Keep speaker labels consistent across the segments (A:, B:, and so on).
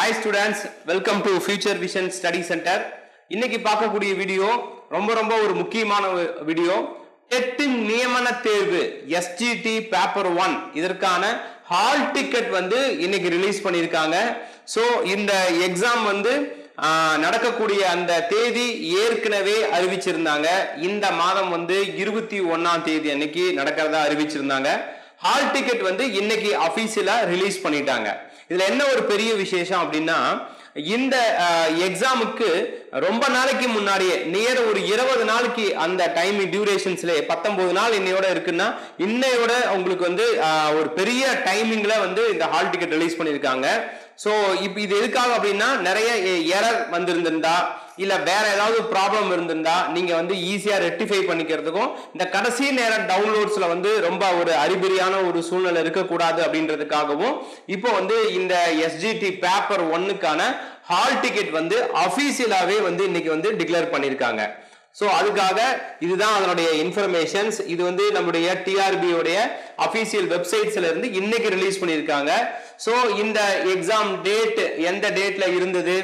A: Hi students, welcome to Future Vision Study Center. இன்னைக்கு பார்க்கக்கூடிய video ரொம்ப ஒரு முக்கியமான வீடியோ. டெட்டின் நியமன தேர்வு SGT பேப்பர் 1 இதற்கான ஹால் டிக்கெட் வந்து இன்னைக்கு ரிலீஸ் பண்ணிருக்காங்க. சோ இந்த எக்ஸாம் வந்து நடக்கக்கூடிய அந்த தேதி ஏற்கனவே அறிவிச்சிருந்தாங்க. இந்த மாதம் வந்து 21ஆம் தேதி அன்னைக்கு நடக்கிறதா அறிவிச்சிருந்தாங்க. ஹால் டிக்கெட் வந்து இன்னைக்கு அபிஷியலா ரிலீஸ் பண்ணிட்டாங்க. இதுல என்ன ஒரு பெரிய விசேஷம் அப்படின்னா, இந்த எக்ஸாமுக்கு ரொம்ப நாளைக்கு முன்னாடியே நியர் ஒரு 20 நாளைக்கு அந்த டைம் டியூரேஷன்ஸ்ல 19 நாள் இன்னையோட இருக்குன்னா இன்னையோட உங்களுக்கு வந்து ஒரு பெரிய டைமிங்ல வந்து இந்த ஹால் டிக்கெட் ரிலீஸ் பண்ணிருக்காங்க. சோ இப்போ இது எதுக்காக அப்படின்னா, நிறைய எரர் வந்திருந்திருந்தா இல்ல வேற ஏதாவது ப்ராப்ளம் இருந்திருந்தா நீங்க வந்து ஈஸியா ரெக்டிஃபை பண்ணிக்கிறதுக்கும், இந்த கடைசி நேரம் டவுன்லோட்ஸ்ல வந்து ரொம்ப ஒரு அறிபறியான ஒரு சூழ்நிலை இருக்கக்கூடாது அப்படின்றதுக்காகவும் இப்போ வந்து இந்த SGT பேப்பர் 1க்கான ஹால் டிக்கெட் வந்து அபிஷியலாவே வந்து இன்னைக்கு வந்து டிக்ளேர் பண்ணிருக்காங்க. சோ அதுக்காக இதுதான் அதனுடைய இன்ஃபர்மேஷன்ஸ். இது வந்து நம்முடைய TRB உடைய அபிஷியல் வெப்சைட்ஸ்ல இருந்து இன்னைக்கு ரிலீஸ் பண்ணிருக்காங்க. சோ இந்த எக்ஸாம் டேட் எந்த டேட்ல இருந்தது,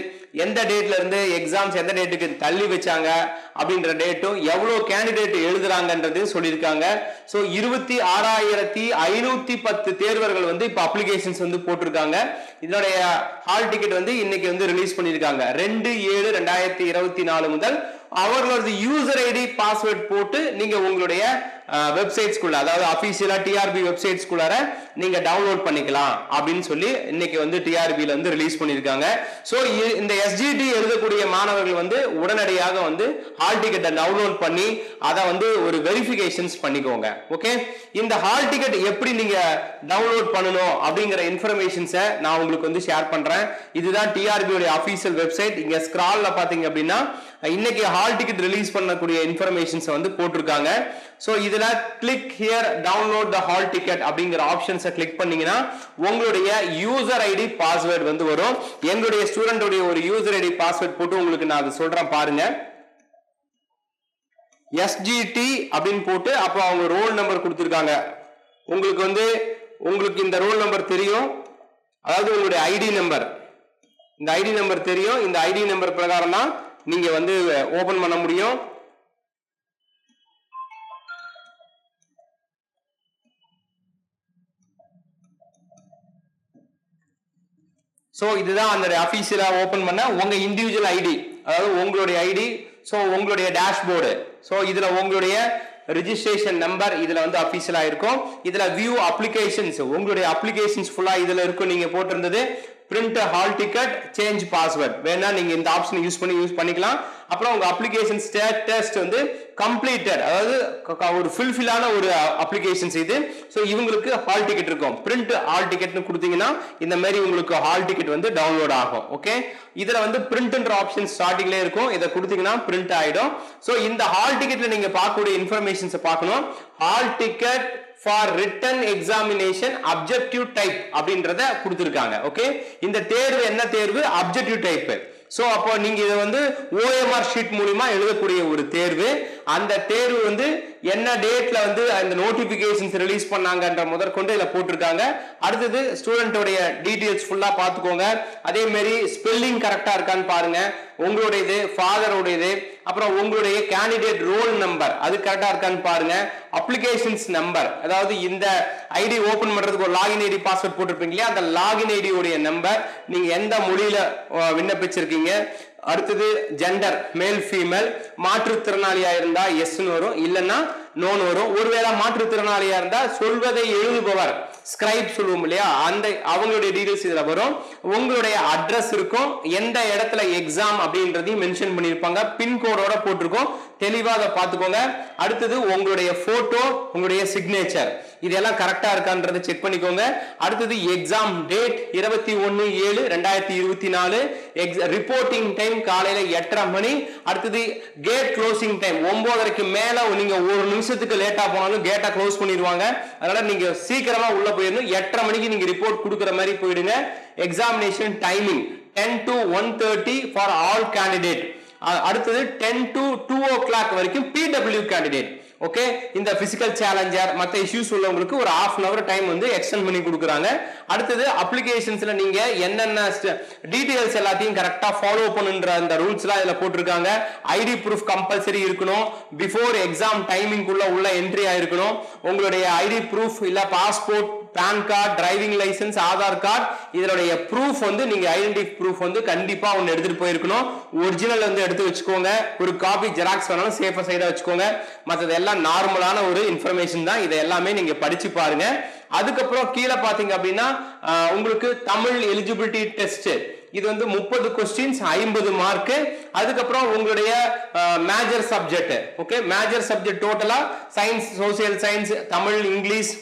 A: எந்த டேட்ல இருந்து எக்ஸாம்ஸ் எந்த டேட்டுக்கு தள்ளி வச்சாங்க அப்படின்ற டேட்டும், எவ்வளவு கேண்டிடேட் எழுதுறாங்கன்றது சொல்லியிருக்காங்க. சோ 26,510 தேர்வர்கள் வந்து இப்ப அப்ளிகேஷன்ஸ் வந்து போட்டிருக்காங்க. இதனுடைய ஹால் டிக்கெட் வந்து இன்னைக்கு வந்து ரிலீஸ் பண்ணிருக்காங்க. 2/7/2024 முதல் அவர்களோட யூசர் ஐடி பாஸ்வேர்ட் போட்டு நீங்க உங்களுடைய வெப்சைட்ஸ்குள்ள, அதாவது அபிஷியலா TRB வெப்சைட்ஸ்குள்ளார நீங்க டவுன்லோட் பண்ணிக்கலாம் அப்படின்னு சொல்லி இன்னைக்கு வந்து TRBல வந்து ரிலீஸ் பண்ணிருக்காங்க. சோ இந்த SGT எழுதக்கூடிய மாணவர்கள் வந்து உடனடியாக வந்து ஹால் டிக்கெட்டை டவுன்லோட் பண்ணி அதை வந்து ஒரு வெரிஃபிகேஷன்ஸ் பண்ணிக்கோங்க. ஓகே, இந்த ஹால் டிக்கெட் எப்படி நீங்க டவுன்லோட் பண்ணணும் அப்படிங்கிற இன்ஃபர்மேஷன்ஸை நான் உங்களுக்கு வந்து ஷேர் பண்றேன். இதுதான் TRB உடைய அபிஷியல் வெப்சைட். இங்க ஸ்கிரால்ல பாத்தீங்க அப்படின்னா இன்னைக்கு ஹால் டிக்கெட் ரிலீஸ் பண்ணக்கூடிய இன்ஃபர்மேஷன்ஸ் வந்து போட்டிருக்காங்க. சோ இதுல click here download the hall ticket அப்படிங்கிற ஆப்ஷன்ஸை கிளிக் பண்ணீங்கன்னா உங்களுடைய யூசர் ஐடி பாஸ்வேர்ட் வந்து வரும். எங்களுடைய ஸ்டூடெண்ட் உடைய ஒரு யூசர் ஐடி பாஸ்வேர்ட் போட்டு உங்களுக்கு நான் அதை சொல்றேன் பாருங்க. SGT அப்படின்னு போட்டு அப்புறம் அவங்க ரோல் நம்பர் கொடுத்திருக்காங்க. உங்களுக்கு இந்த ரோல் நம்பர் தெரியும், அதாவது உங்களுடைய ஐடி நம்பர், இந்த ஐடி நம்பர் தெரியும். இந்த ஐடி நம்பர் பிரகாரம் தான் நீங்க வந்து ஓபன் பண்ண முடியும். சோ இதுதான் அந்த அபிஷியலா ஓபன் பண்ண உங்க இண்டிவிஜுவல் ஐடி, அதாவது உங்களுடைய ஐடி. சோ உங்களுடைய டேஷ்போர்டு, சோ இதுல உங்களுடைய ரெஜிஸ்ட்ரேஷன் நம்பர் இதுல வந்து அபிஷியலா இருக்கும். இதுல வியூ அப்ளிகேஷன்ஸ், உங்களுடைய அப்ளிகேஷன்ஸ் ஃபுல்லா இதுல இருக்கும். நீங்க போட்டிருந்தது print hall ticket change password வேணா நீங்க இந்த ஆப்ஷன் யூஸ் பண்ணிக்கலாம். அப்புறம் உங்க அப்ளிகேஷன் ஸ்டேட்டஸ் வந்து கம்ப்ளீட்டட், அதாவது ஒரு ஃபுல்ஃபில்லான ஒரு அப்ளிகேஷன்ஸ் இது. சோ இவங்களுக்கு ஹால் டிக்கெட் இருக்கும். பிரிண்ட் ஹால் டிக்கெட்னு கொடுத்தீங்கன்னா இந்த மாதிரி உங்களுக்கு ஹால் டிக்கெட் வந்து டவுன்லோட் ஆகும். ஓகே, இதுல வந்து பிரிண்ட்ன்ற ஆப்ஷன் ஸ்டார்டிங்ல இருக்கும். இதை கொடுத்தீங்கன்னா பிரிண்ட் ஆயிடும். சோ இந்த ஹால் டிக்கெட்ல நீங்க பார்க்கக்கூடிய இன்ஃபர்மேஷன்ஸ் பார்க்கணும். Hall ticket for return examination objective type அப்படின்றத கொடுத்திருக்காங்க. ஓகே, இந்த தேர்வு என்ன தேர்வு? Objective type. சோ அப்போ நீங்க இதை வந்து OMR ஷீட் மூலமா எழுதக்கூடிய ஒரு தேர்வு. அந்த தேர்வு வந்து என்ன டேட்ல வந்து அந்த நோட்டிபிகேஷன்ஸ் ரிலீஸ் பண்ணாங்கன்ற முதற்கொண்டு இதுல போட்டிருக்காங்க. அடுத்தது ஸ்டூடெண்டோடைய டீடைல்ஸ் ஃபுல்லா பாத்துக்கோங்க. அதே மாதிரி ஸ்பெல்லிங் கரெக்டா இருக்கான்னு பாருங்க. உங்களுடையது, ஃபாதருடையது, அப்புறம் உங்களுடைய கேண்டிடேட் ரோல் நம்பர் அது கரெக்டா இருக்கான்னு பாருங்க. அப்ளிகேஷன்ஸ் நம்பர், அதாவது இந்த ஐடி ஓபன் பண்றதுக்கு ஒரு லாகின் ஐடி பாஸ்வேர்ட் போட்டிருப்பீங்க இல்லையா, அந்த லாகின் ஐடி உடைய நம்பர், நீங்க எந்த மொழியில விண்ணப்பிச்சிருக்கீங்க. அடுத்தது ஜெண்டர், மேல் ஃபீமேல், மாற்றுத்திறனாளியா இருந்தா எஸ்ன்னு வரும், இல்லைன்னா நோன் வரும். ஒருவேளை மாற்றுத்திறனாளியா இருந்தா சொல்வதை எழுதுபவர், ஸ்கிரைப் சொல்லுவோம் இல்லையா, அந்த அவங்களுடைய டீடைல்ஸ் இதுல வரும். உங்களுடைய அட்ரஸ் இருக்கும், எந்த இடத்துல எக்ஸாம் அப்படின்றதையும் மென்ஷன் பண்ணிருப்பாங்க, பின்கோடோட போட்டிருக்கோம். தெளிவா அதை பார்த்துக்கோங்க. அடுத்தது உங்களுடைய போட்டோ, உங்களுடைய சிக்னேச்சர் இதெல்லாம் கரெக்டா இருக்கான்றதை செக் பண்ணிக்கோங்க. அடுத்தது எக்ஸாம் டேட் 21/7/2024, ரிப்போர்ட்டிங் டைம் காலையில 8:30 மணி. அடுத்தது கேட் க்ளோசிங் டைம் 9:30க்கு மேல நீங்க ஒரு நிமிஷத்துக்கு லேட்டா போனாலும் கேட்டை க்ளோஸ் பண்ணிடுவாங்க. அதனால நீங்க சீக்கிரமா உள்ள போயிடணும். 8:30 மணிக்கு நீங்க ரிப்போர்ட் கொடுக்குற மாதிரி போயிடுங்க. Examination timing 10 to 1:30 for all candidate. அடுத்தது 10 to 2 o'clock வரைக்கும் PW கேண்டிடேட். ஓகே இந்த பிசிக்கல் சேலஞ்சர் மத்த இஷ்யூஸ் உள்ளவங்களுக்கு ஒரு half an hour டைம் வந்து எக்ஸ்டெண்ட் பண்ணி கொடுக்குறாங்க. அடுத்தது அப்ளிகேஷன்ஸ்ல நீங்க என்னென்ன டீடைல்ஸ் எல்லாத்தையும் கரெக்டா ஃபாலோ பண்ணுன்ற அந்த ரூல்ஸ்லாம் இதுல போட்டிருக்காங்க. ஐடி ப்ரூஃப் கம்பல்சரி இருக்கணும். பிஃபோர் எக்ஸாம் டைமிங் உள்ள என்ட்ரி ஆயிருக்கணும். உங்களுடைய ஐடி ப்ரூஃப் இல்ல passport, PAN card, driving licence, Aadhaar card இதனுடைய ப்ரூஃப் வந்து நீங்க ஐடென்டி ப்ரூஃப் வந்து கண்டிப்பா ஒன்னு எடுத்துட்டு போயிருக்கணும். ஒரிஜினல் வந்து எடுத்து வச்சுக்கோங்க. ஒரு காப்பி ஜெராக்ஸ் வேணாலும் சேஃபா சைடா வச்சுக்கோங்க. மற்றது எல்லாம் நார்மலான ஒரு இன்ஃபர்மேஷன் தான். இதை எல்லாமே நீங்க படிச்சு பாருங்க. அதுக்கப்புறம் கீழே பாத்தீங்க அப்படின்னா உங்களுக்கு தமிழ் எலிஜிபிலிட்டி டெஸ்ட் இது வந்து 30 கொஸ்டின்ஸ் 50 மார்க். அதுக்கப்புறம் உங்களுடைய major subject okay major subject டோட்டலா science, social science, Tamil, English,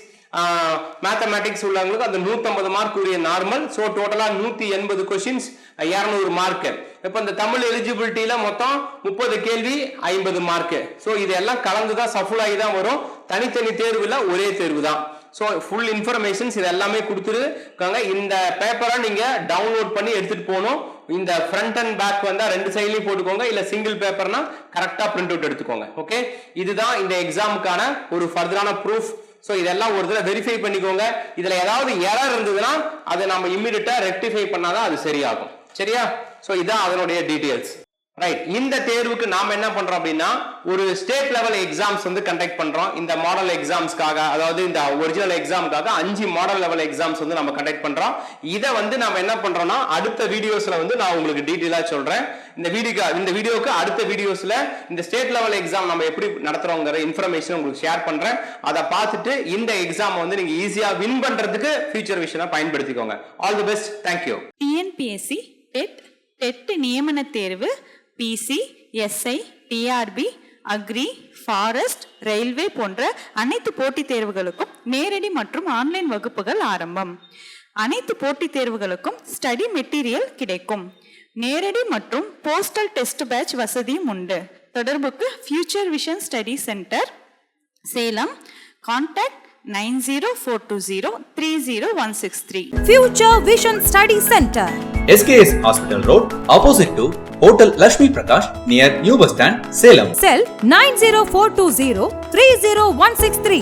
A: mathematics உள்ளவங்களுக்கு அந்த 150 மார்க் உடைய நார்மல். சோ டோட்டலா 180 கொஸ்டின்ஸ் 200 மார்க். இப்ப இந்த தமிழ் எலிஜிபிலிட்டியில மொத்தம் 30 கேள்வி 50 மார்க். சோ இதெல்லாம் கலந்துதான் சஃபுல் ஆகி தான் வரும். தனித்தனி தேர்வு இல்ல, ஒரே தேர்வு தான். சோ ஃபுல் இன்ஃபர்மேஷன்ஸ் இது எல்லாமே கொடுத்துருக்காங்க. இந்த பேப்பரை நீங்க டவுன்லோட் பண்ணி எடுத்துட்டு போகணும். இந்த ஃப்ரண்ட் அண்ட் பேக் வந்தா ரெண்டு சைட்லயும் போட்டுக்கோங்க. இல்ல சிங்கிள் பேப்பர்னா கரெக்டா பிரிண்ட் அவுட் எடுத்துக்கோங்க. ஓகே இதுதான் இந்த எக்ஸாமுக்கான ஒரு ஃபர்தரான ப்ரூஃப். சோ இதெல்லாம் ஒரு தடவை வெரிஃபை பண்ணிக்கோங்க. இதுல ஏதாவது எரர் இருந்ததுன்னா அதை நம்ம இமிடியேட்டா ரெக்டிஃபை பண்ணாதான் அது சரியாகும். சரியா? சோ இதான் அதனுடைய டீடைல்ஸ். ரைட். இந்த தேர்வுக்கு நாம என்ன பண்றோம் அப்படின்னா ஒரு ஸ்டேட் லெவல் எக்ஸாம்ஸ் வந்து கண்டக்ட் பண்றோம். இந்த மாடல் எக்ஸாம்ஸ்க்காக, அதாவது இந்த ஒரிஜினல் எக்ஸாமுக்காக 5 மாடல் லெவல் எக்ஸாம்ஸ் வந்து நம்ம கண்டக்ட் பண்றோம். இதை வந்து நாம என்ன பண்றோம்னா அடுத்த வீடியோஸ்ல வந்து நான் உங்களுக்கு டீடைலா சொல்றேன். இந்த வீடியோக்கு அடுத்த வீடியோஸ்ல இந்த ஸ்டேட் லெவல் எக்ஸாம் நம்ம எப்படி நடத்துறோங்கிற இன்ஃபர்மேஷன் உங்களுக்கு ஷேர் பண்றேன். அதை பார்த்துட்டு இந்த எக்ஸாம் வந்து நீங்க ஈஸியா வின் பண்றதுக்கு ஃபியூச்சர் விஷனை பயன்படுத்திக்கோங்க. All the best. Thank you.
B: TNPSC TET நியமன தேர்வு, PC, SI, TRB, agri, forest, railway போன்ற அனைத்து போட்டித் தேர்வுகளுக்கும் நேரடி மற்றும் ஆன்லைன் வகுப்புகள் ஆரம்பம். அனைத்து போட்டித் தேர்வுகளுக்கும் ஸ்டடி மெட்டீரியல் கிடைக்கும். நேரடி மற்றும் போஸ்டல் டெஸ்ட் பேட்ச் வசதியும் உண்டு. தொடர்புக்கு future vision study centre, Salem. Contact 9042030163.
C: Future Vision Study Center,
D: SKS Hospital Road, opposite to Hotel Lakshmi Prakash, near New Bus Stand, Salem.
C: Cell 90420 30163.